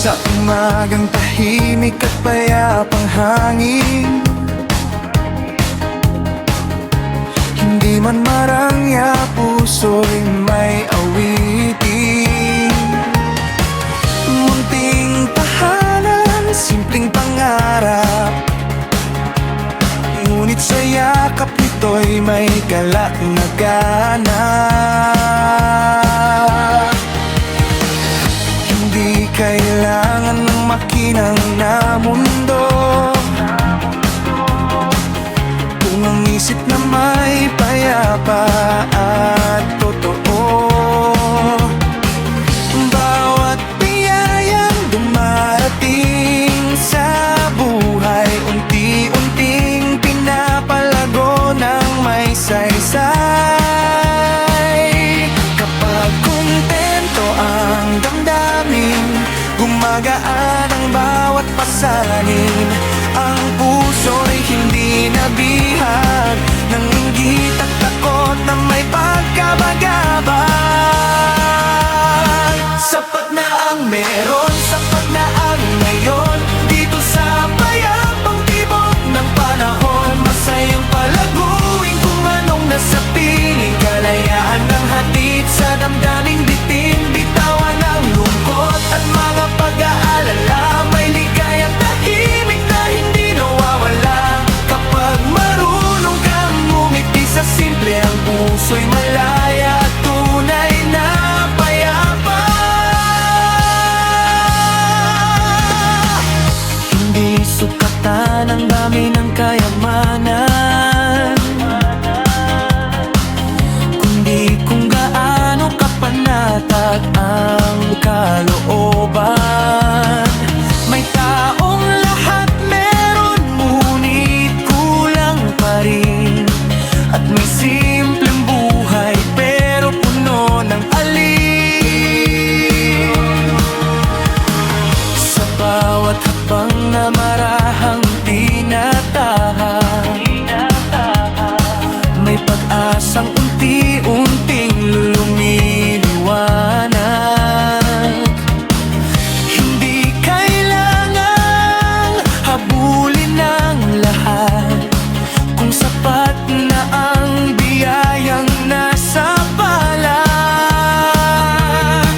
Sa umagang tahimik at payapang hangin, hindi man marangya, puso'y may awitin. Munting tahanan, simpleng pangarap, ngunit sa yakap nito'y may galak na gana. Hindi kailangan ng makinang na mundo kung ang isip na may payapa at totoo. Bawat biyayang dumarating sa buhay, unti-unting pinapalago ng may saysay. Kapag kontento ang damdamin, gumagaan ang bawat pasanin. Ang puso'y hindi nabihag ng inggit at takot na may pagkabagabag. Sapat na ang meron, sapat na ang ngayon, dito sa payapang tibok ng panahon. Masayang palaguin kung anong nasa piling, kalayaan ng hatid sa damdaming bitin. Bitawan ang lungkot at mga pag-aalala, may ligayang tahimik na hindi nawawala. Kapag marunong kang ngumiti sa simple, ang puso'y malaya at tunay na payapa. Hindi sukatan ang dami ng kayamanan, kundi kung gaano kapanatag ang kalooban. May taong lahat meron, ngunit kulang pa rin. At may simpleng buhay pero puno ng alin. Sa bawat habang na marahang tinatahak, may pag-asang unti-unting lumiliwanag. Hindi kailangang habulin ang lahat kung sapat na ang biyayang nasa palad.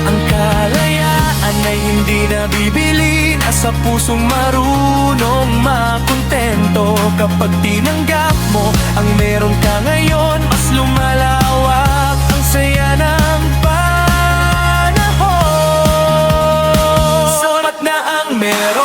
Ang kalayaan ay hindi nabibili, nasa pusong marunong makontento. Kapag tinanggap mo ang meron ka ngayon, mas lumalawak ang saya ng panahon. Sapat na ang meron,